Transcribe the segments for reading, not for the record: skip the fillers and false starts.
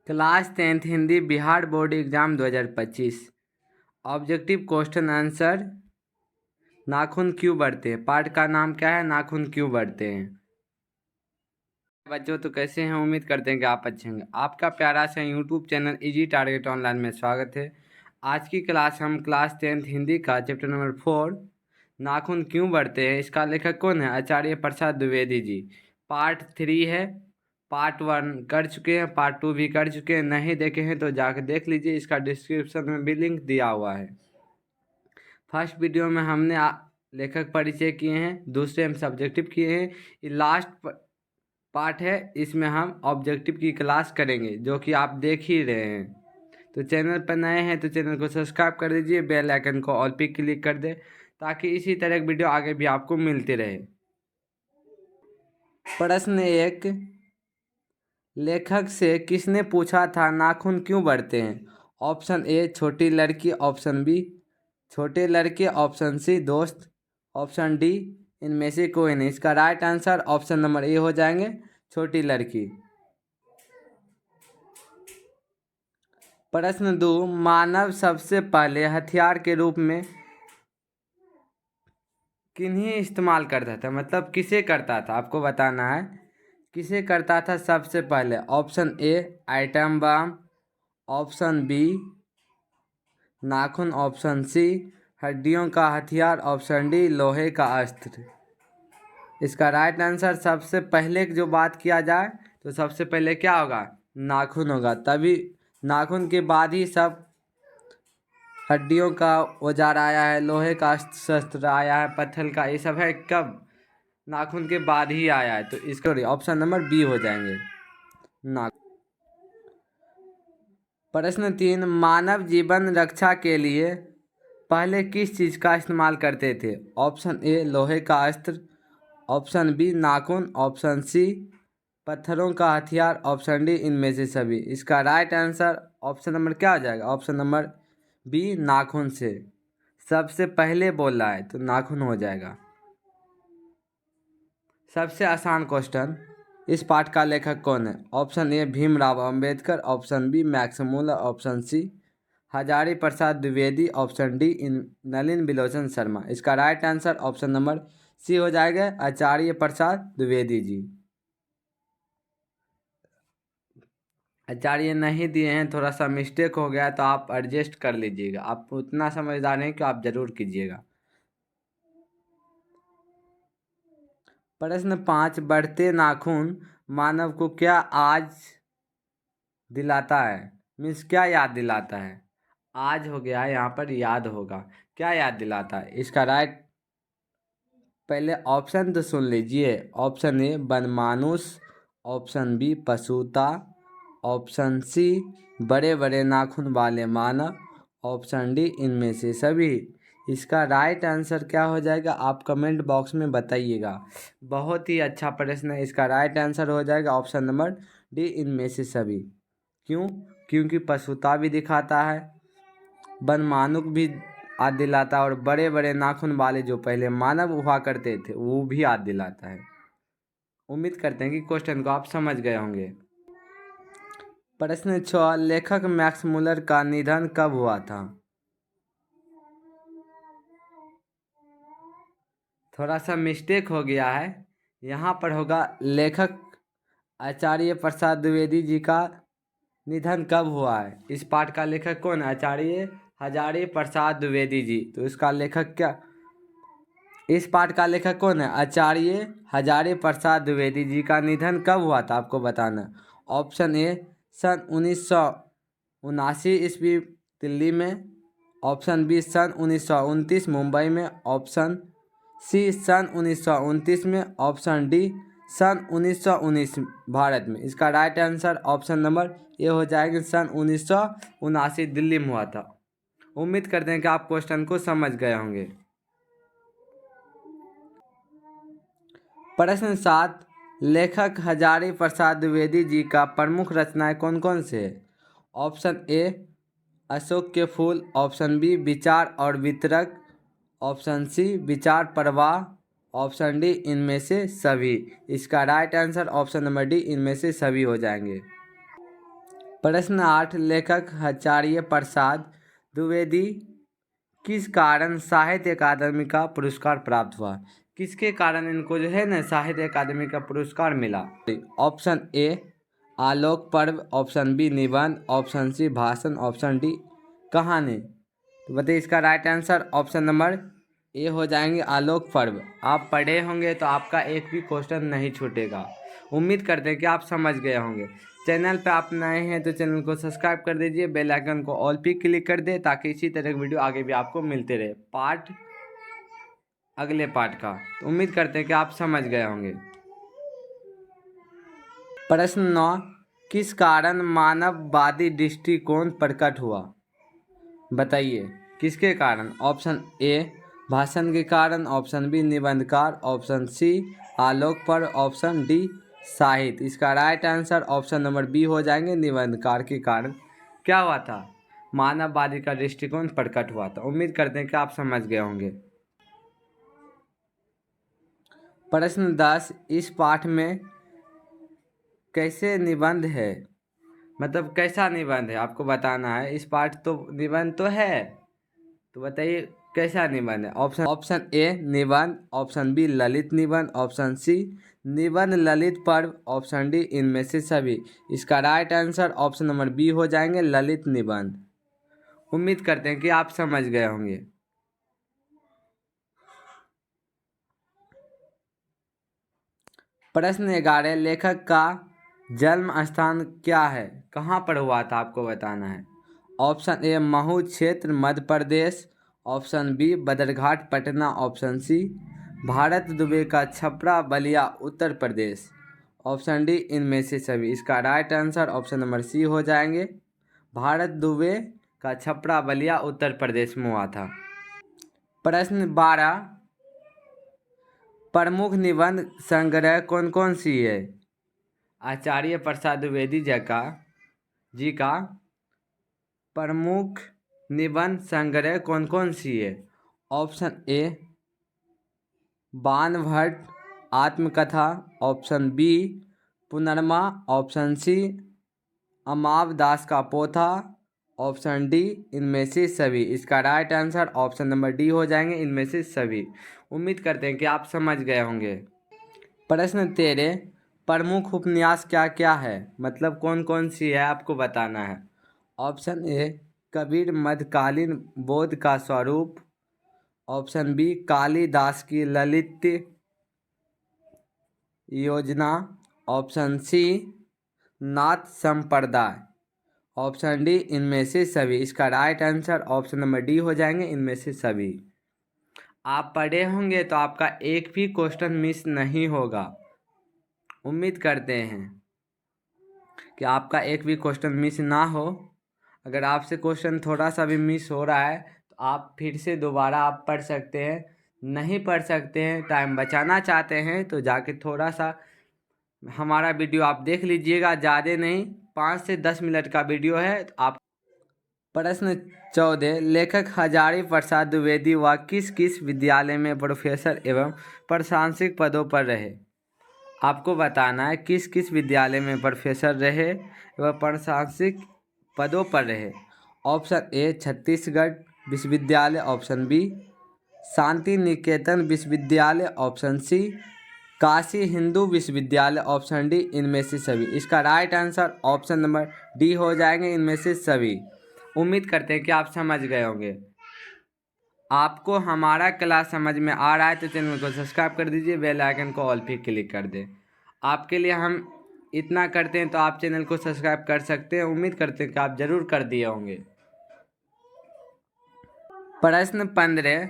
Class 10th Hindi Bihar board exam 2025। Objective question answer. नाखून क्यों बढ़ते हैं? पार्ट का नाम क्या है? नाखून क्यों बढ़ते हैं? बच्चों तो कैसे हैं? उम्मीद करते हैं कि आप अच्छे होंगे। आपका प्यारा सा YouTube channel easy target online में स्वागत है। आज की क्लास हम क्लास 10th हिंदी का चैप्टर नंबर 4 नाखून क्यों बढ़ते हैं, इसका लेखक कौन है? आचार्य प्रसाद द्विवेदी जी। पार्ट 3 है। पार्ट 1 कर चुके हैं, पार्ट 2 भी कर चुके हैं। नहीं देखे हैं तो जाकर देख लीजिए, इसका डिस्क्रिप्शन में भी लिंक दिया हुआ है। फर्स्ट वीडियो में हमने लेखक परिचय किए हैं, दूसरे हम सब्जेक्टिव किए हैं। ये लास्ट पार्ट है, इसमें हम ऑब्जेक्टिव की क्लास करेंगे जो कि आप देख ही रहे हैं। तो चैनल पर नए हैं तो चैनल को सब्सक्राइब कर दीजिए, बेल आइकन को ऑल पे क्लिक कर दे ताकि इसी तरह की वीडियो आगे भी आपको मिलती रहे। प्रश्न 1, लेखक से किसने पूछा था नाखून क्यों बढ़ते हैं? ऑप्शन ए छोटी लड़की, ऑप्शन बी छोटे लड़के, ऑप्शन सी दोस्त, ऑप्शन डी इनमें से कोई नहीं। इसका right answer option number A हो जाएंगे, छोटी लड़की। प्रश्न 2, मानव सबसे पहले हथियार के रूप में किन्हीं इस्तेमाल करता था, मतलब किसे करता था, आपको बताना है किसे करता था सबसे पहले। Option A atom bomb, option B नाखून, ऑप्शन सी हड्डियों का हथियार, ऑप्शन डी लोहे का अस्त्र। इसका राइट आंसर सबसे पहले जो बात किया जाए तो सबसे पहले क्या होगा? नाखून होगा। तभी नाखून के बाद ही सब हड्डियों का औजार आया है, लोहे का शस्त्र आया है, पत्थर का, ये सब है कब? नाखून के बाद ही आया है। तो इसका ऑप्शन नंबर बी हो जाएंगे, नाखून। प्रश्न 3, मानव जीवन रक्षा के लिए पहले किस चीज़ का इस्तेमाल करते थे? ऑप्शन ए लोहे का अस्त्र, ऑप्शन बी नाखून, ऑप्शन सी पत्थरों का हथियार, ऑप्शन डी इनमें से सभी। इसका राइट आंसर ऑप्शन नंबर क्या हो जाएगा? ऑप्शन नंबर बी नाखून से सबसे पहले बोला है तो नाखून हो जाएगा। सबसे आसान क्वेश्चन, इस पाठ का लेखक कौन है? Option A Bhimrao Ambedkar, option B Max Muller, option C Hazari Prasad Dwivedi, option D Nalin Bilochan Sharma. इसका right answer option number C हो जाएगा, आचार्य प्रसाद द्विवेदी जी। आचार्य नहीं दिए हैं, थोड़ा सा मिस्टेक हो गया तो आप एडजस्ट कर लीजिएगा। आप उतना समझदार हैं कि आप जरूर कीजिएगा। प्रश्न 5, बढ़ते नाखून मानव को क्या आज दिलाता है? मीन्स क्या याद दिलाता है? आज हो गया, यहाँ पर याद होगा। क्या याद दिलाता है? इसका राइट पहले ऑप्शन तो सुन लीजिए। ऑप्शन ए बनमानुष, ऑप्शन बी पशुता, ऑप्शन सी बड़े बड़े नाखून वाले मानव, ऑप्शन डी इनमें से सभी। इसका राइट आंसर क्या हो जाएगा? आप कमेंट बॉक्स में बताइएगा। बहुत ही अच्छा प्रश्न है। इसका राइट आंसर हो जाएगा ऑप्शन नंबर डी इनमें से सभी। क्यों? क्योंकि पशुता भी दिखाता है, बनमानुक भी याद दिलाता है, और बड़े बड़े नाखून वाले जो पहले मानव हुआ करते थे वो भी याद दिलाता है। उम्मीद करते हैं कि क्वेश्चन को आप समझ गए होंगे। प्रश्न 6, लेखक मैक्स मुलर का निधन कब हुआ था? थोड़ा सा मिस्टेक हो गया है, यहाँ पर होगा लेखक आचार्य प्रसाद द्विवेदी जी का निधन कब हुआ है। इस पाठ का लेखक कौन है? आचार्य हजारी प्रसाद द्विवेदी जी। तो इसका लेखक क्या, इस पाठ का लेखक कौन है? आचार्य हजारी प्रसाद द्विवेदी जी का निधन कब हुआ था, आपको बताना। ऑप्शन ए सन 1979 ईस्वी दिल्ली में, ऑप्शन बी सन 1929 मुंबई में, ऑप्शन सी सन 1929 में, ऑप्शन डी सन 1919 भारत में। इसका right answer option number A हो जाएगा, सन 1979 दिल्ली में हुआ था। उम्मीद करते हैं कि आप क्वेश्चन को समझ गए होंगे। प्रश्न 7, लेखक हजारी प्रसाद द्विवेदी जी का प्रमुख रचनाएं कौन कौन से है? ऑप्शन ए अशोक के फूल, ऑप्शन बी विचार और वितरक, ऑप्शन सी विचार प्रवाह, ऑप्शन डी इनमें से सभी। इसका right answer option number D इनमें से सभी हो जाएंगे। प्रश्न 8, लेखक आचार्य प्रसाद द्विवेदी किस कारण साहित्य अकादमी का पुरस्कार प्राप्त हुआ? किसके कारण इनको जो है ना साहित्य अकादमी का पुरस्कार मिला? ऑप्शन ए आलोक पर्व, ऑप्शन बी निबंध, ऑप्शन सी भाषण, ऑप्शन डी कहानी। तो बताइए इसका right answer option number A हो जाएंगे आलोक पर्व। आप पढ़े होंगे तो आपका एक भी क्वेश्चन नहीं छूटेगा। उम्मीद करते हैं कि आप समझ गए होंगे। चैनल पे आप नए हैं तो चैनल को सब्सक्राइब कर दीजिए, बेल आइकन को ऑल पे क्लिक कर दे ताकि इसी तरह की वीडियो आगे भी आपको मिलते रहे। अगले पार्ट का तो उम्मीद करते हैं कि आप समझ गए होंगे। प्रश्न 9, किस कारण मानववादी दृष्टिकोण प्रकट हुआ? बताइए किसके कारण? ऑप्शन ए भाषण के कारण, ऑप्शन बी निबंधकार, ऑप्शन सी आलोक पर, ऑप्शन डी साहित्य। इसका right answer option number B हो जाएंगे निबंधकार के कारण क्या हुआ था? मानववादी का दृष्टिकोण प्रकट हुआ था। उम्मीद करते हैं कि आप समझ गए होंगे। प्रश्न 10, इस पाठ में कैसे निबंध है? मतलब कैसा निबंध है आपको बताना है। इस पाठ तो निबंध तो है, तो बताइए कैसा निबंध है। ऑप्शन ए निबंध, ऑप्शन बी ललित निबंध, ऑप्शन सी निबंध ललित पर्व, ऑप्शन डी इनमें से सभी। इसका right answer option number B हो जाएंगे ललित निबंध। उम्मीद करते हैं कि आप समझ गए होंगे। प्रश्न 11, लेखक का जन्म स्थान क्या है? कहाँ पर हुआ था आपको बताना है। ऑप्शन ए महू क्षेत्र Madhya Pradesh, option B Badarghat Patna, option C Bharat Dubey का छपरा बलिया उत्तर प्रदेश, ऑप्शन डी इनमें से सभी। इसका right answer option number C हो जाएंगे भारत दुबे का छपरा बलिया उत्तर प्रदेश में हुआ था। प्रश्न 12, प्रमुख निबंध संग्रह कौन कौन सी है? आचार्य प्रसाद द्विवेदी जी का प्रमुख निबंध संग्रह कौन कौन सी है? ऑप्शन ए बाणभट्ट आत्मकथा, ऑप्शन बी पुनर्मा, ऑप्शन सी अमाव दास का पोथा, ऑप्शन डी इनमें से सभी। इसका right answer option number D हो जाएंगे इनमें से सभी। उम्मीद करते हैं कि आप समझ गए होंगे। प्रश्न 13, प्रमुख उपन्यास क्या क्या है? मतलब कौन कौन सी है आपको बताना है। ऑप्शन ए कबीर मध्यकालीन बोध का स्वरूप, ऑप्शन बी कालिदास की ललित योजना, ऑप्शन सी नाथ संप्रदाय, ऑप्शन डी इनमें से सभी। इसका right answer option number D हो जाएंगे इनमें से सभी। आप पढ़े होंगे तो आपका एक भी क्वेश्चन मिस नहीं होगा। उम्मीद करते हैं कि आपका एक भी क्वेश्चन मिस ना हो। अगर आपसे क्वेश्चन थोड़ा सा भी मिस हो रहा है तो आप फिर से दोबारा आप पढ़ सकते हैं। नहीं पढ़ सकते हैं, टाइम बचाना चाहते हैं तो जाके थोड़ा सा हमारा वीडियो आप देख लीजिएगा। ज़्यादा नहीं 5 से 10 मिनट का वीडियो है तो आप। प्रश्न 14, लेखक हजारी प्रसाद द्विवेदी व किस किस विद्यालय में प्रोफेसर एवं प्रशासनिक पदों पर रहे? आपको बताना है किस किस विद्यालय में प्रोफेसर रहे व प्रशासनिक पदों पर रहे। ऑप्शन ए छत्तीसगढ़ विश्वविद्यालय, ऑप्शन बी शांति निकेतन विश्वविद्यालय, ऑप्शन सी काशी हिंदू विश्वविद्यालय, ऑप्शन डी इनमें से सभी। इसका right answer option number D हो जाएंगे इनमें से सभी। उम्मीद करते हैं कि आप समझ गए होंगे। आपको हमारा क्लास समझ में आ रहा है तो चैनल को सब्सक्राइब कर दीजिए, बेल आइकन को ऑल पे क्लिक कर दें। आपके लिए हम इतना करते हैं तो आप चैनल को सब्सक्राइब कर सकते हैं। उम्मीद करते हैं कि आप ज़रूर कर दिए होंगे। प्रश्न 15,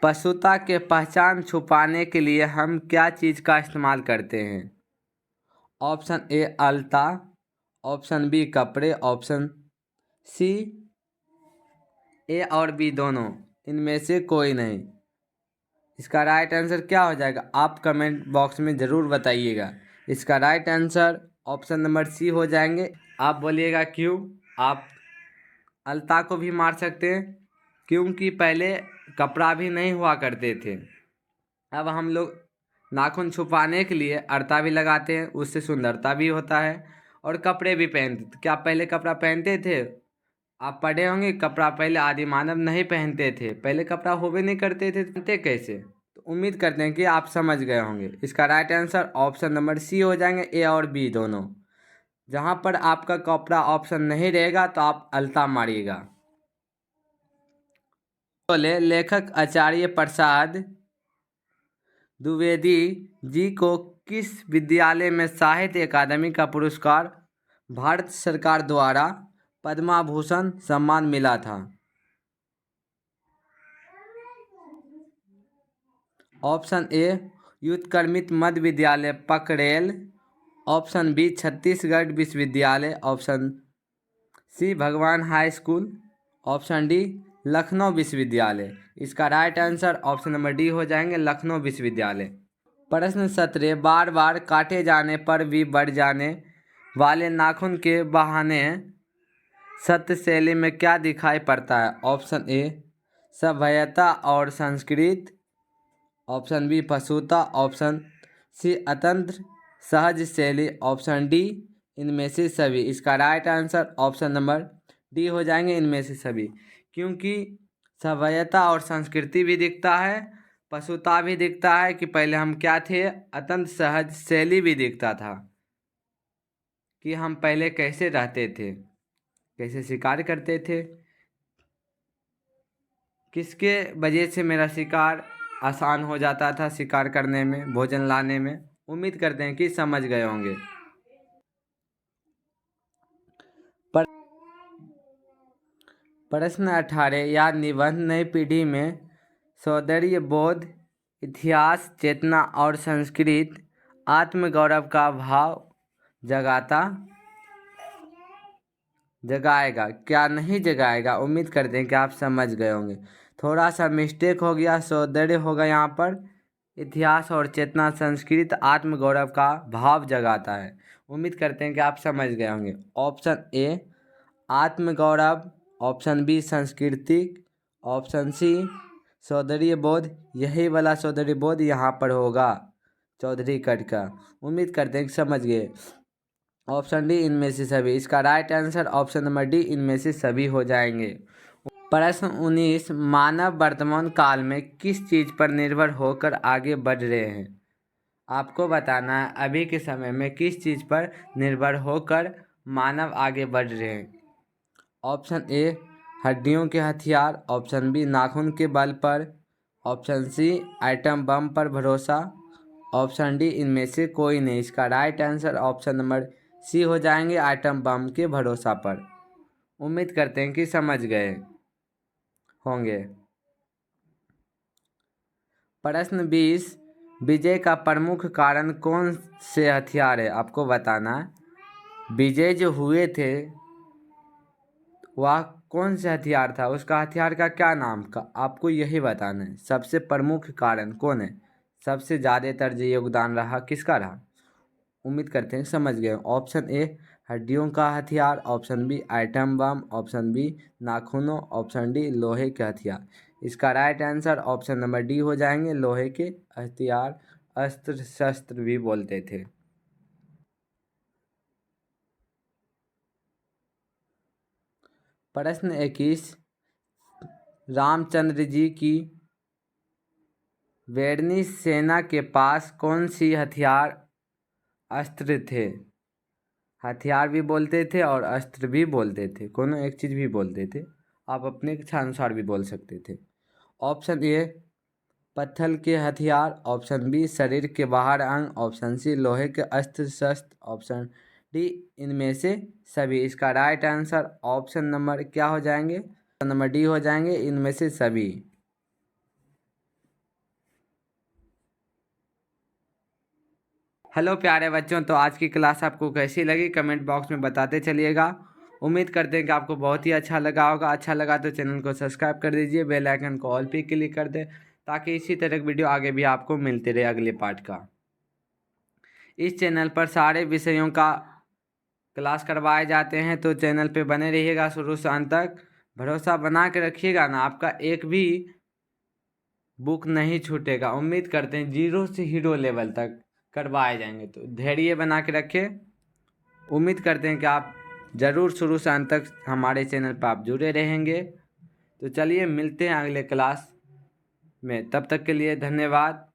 पशुता के पहचान छुपाने के लिए हम क्या चीज़ का इस्तेमाल करते हैं? ऑप्शन ए अलता, ऑप्शन बी कपड़े, ऑप्शन सी ए और बी दोनों, इनमें से कोई नहीं। इसका राइट आंसर क्या हो जाएगा आप कमेंट बॉक्स में ज़रूर बताइएगा। इसका right answer option number C हो जाएंगे। आप बोलिएगा क्यों? आप अलता को भी मार सकते हैं क्योंकि पहले कपड़ा भी नहीं हुआ करते थे। अब हम लोग नाखून छुपाने के लिए अलता भी लगाते हैं, उससे सुंदरता भी होता है और कपड़े भी पहनते थे। क्या आप पहले कपड़ा पहनते थे? आप पढ़े होंगे, कपड़ा पहले आदि मानव नहीं पहनते थे, पहले कपड़ा होबे नहीं करते थे, पहनते कैसे? तो उम्मीद करते हैं कि आप समझ गए होंगे। इसका right answer option number C हो जाएंगे, ए और बी दोनों। जहाँ पर आपका कपड़ा ऑप्शन नहीं रहेगा तो आप अलता मारिएगा। बोले लेखक आचार्य प्रसाद द्विवेदी जी को किस विद्यालय में साहित्य अकादमी का पुरस्कार भारत सरकार द्वारा पद्मभूषण सम्मान मिला था? ऑप्शन ए युद्धकर्मित मध्य विद्यालय पकरेल, ऑप्शन बी छत्तीसगढ़ विश्वविद्यालय, ऑप्शन सी भगवान high school, option D Lucknow विश्वविद्यालय। इसका right answer option number D हो जाएंगे, लखनऊ विश्वविद्यालय। प्रश्न 17, बार बार काटे जाने पर भी बढ़ जाने वाले नाखून के बहाने सत्य शैली में क्या दिखाई पड़ता है? ऑप्शन ए सभ्यता और संस्कृत, ऑप्शन बी पशुता, ऑप्शन सी अतंत्र सहज शैली, ऑप्शन डी इनमें से सभी। इसका right answer option number D हो जाएंगे, इनमें से सभी। क्योंकि सभ्यता और संस्कृति भी दिखता है, पशुता भी दिखता है कि पहले हम क्या थे, अत्यंत सहज शैली भी दिखता था कि हम पहले कैसे रहते थे, कैसे शिकार करते थे, किसके वजह से मेरा शिकार आसान हो जाता था, शिकार करने में, भोजन लाने में। उम्मीद करते हैं कि समझ गए होंगे। प्रश्न 18, या निबंध नई पीढ़ी में सौंदर्य बोध, इतिहास चेतना और संस्कृत आत्मगौरव का भाव जगाएगा क्या नहीं जगाएगा? उम्मीद करते हैं कि आप समझ गए होंगे। थोड़ा सा मिस्टेक हो गया, सौंदर्य होगा यहाँ पर, इतिहास और चेतना संस्कृत आत्मगौरव का भाव जगाता है। उम्मीद करते हैं कि आप समझ गए होंगे। ऑप्शन ए आत्मगौरव, ऑप्शन बी सांस्कृतिक, ऑप्शन सी सौंदर्य बोध। यही वाला सौंदर्य बोध यहाँ पर होगा, चौधरी कट का। उम्मीद करते हैं कि समझ गए। ऑप्शन डी इनमें से सभी। इसका right answer option number D इनमें से सभी हो जाएंगे। प्रश्न 19, मानव वर्तमान काल में किस चीज़ पर निर्भर होकर आगे बढ़ रहे हैं? आपको बताना है अभी के समय में किस चीज़ पर निर्भर होकर मानव आगे बढ़ रहे हैं। ऑप्शन ए हड्डियों के हथियार, ऑप्शन बी नाखून के बल पर, ऑप्शन सी आइटम बम पर भरोसा, ऑप्शन डी इनमें से कोई नहीं। इसका right answer option number C हो जाएंगे, आइटम बम के भरोसा पर। उम्मीद करते हैं कि समझ गए होंगे। प्रश्न 20, विजय का प्रमुख कारण कौन से हथियार है? आपको बताना है विजय जो हुए थे वह कौन से हथियार था, उसका हथियार का क्या नाम का, आपको यही बताना है। सबसे प्रमुख कारण कौन है, सबसे ज़्यादातर जो योगदान रहा किसका रहा? उम्मीद करते हैं समझ गए। ऑप्शन ए हड्डियों का हथियार, option B atom bomb, option B नाखूनों, ऑप्शन डी लोहे के हथियार। इसका right answer option number D हो जाएंगे, लोहे के हथियार, अस्त्र शस्त्र भी बोलते थे। प्रश्न 21, रामचंद्र जी की बैरनी सेना के पास कौन सी हथियार अस्त्र थे? हथियार भी बोलते थे और अस्त्र भी बोलते थे, कोनो एक चीज़ भी बोलते थे, आप अपने इच्छानुसार भी बोल सकते थे। ऑप्शन ए पत्थर के हथियार, ऑप्शन बी शरीर के बाहर अंग, ऑप्शन सी लोहे के अस्त्र शस्त्र, ऑप्शन डी इनमें से सभी। इसका राइट आंसर ऑप्शन नंबर क्या हो जाएंगे, ऑप्शन नंबर डी हो जाएंगे, इनमें से सभी। हेलो प्यारे बच्चों, तो आज की क्लास आपको कैसी लगी कमेंट बॉक्स में बताते चलिएगा। उम्मीद करते हैं कि आपको बहुत ही अच्छा लगा होगा। अच्छा लगा तो चैनल को सब्सक्राइब कर दीजिए, बेल आइकन को ऑल पे क्लिक कर दें ताकि इसी तरह की वीडियो आगे भी आपको मिलते रहे अगले पार्ट का। इस चैनल पर सारे विषयों का क्लास करवाए जाते हैं, तो चैनल पे बने रहिएगा शुरू से अंत तक। भरोसा बना के रखिएगा ना, आपका एक भी बुक नहीं छूटेगा। उम्मीद करते हैं 0 से हीरो लेवल तक करवाए जाएंगे, तो धैर्य बना के रखें। उम्मीद करते हैं कि आप ज़रूर शुरू से अंत तक हमारे चैनल पर आप जुड़े रहेंगे। तो चलिए मिलते हैं अगले क्लास में, तब तक के लिए धन्यवाद।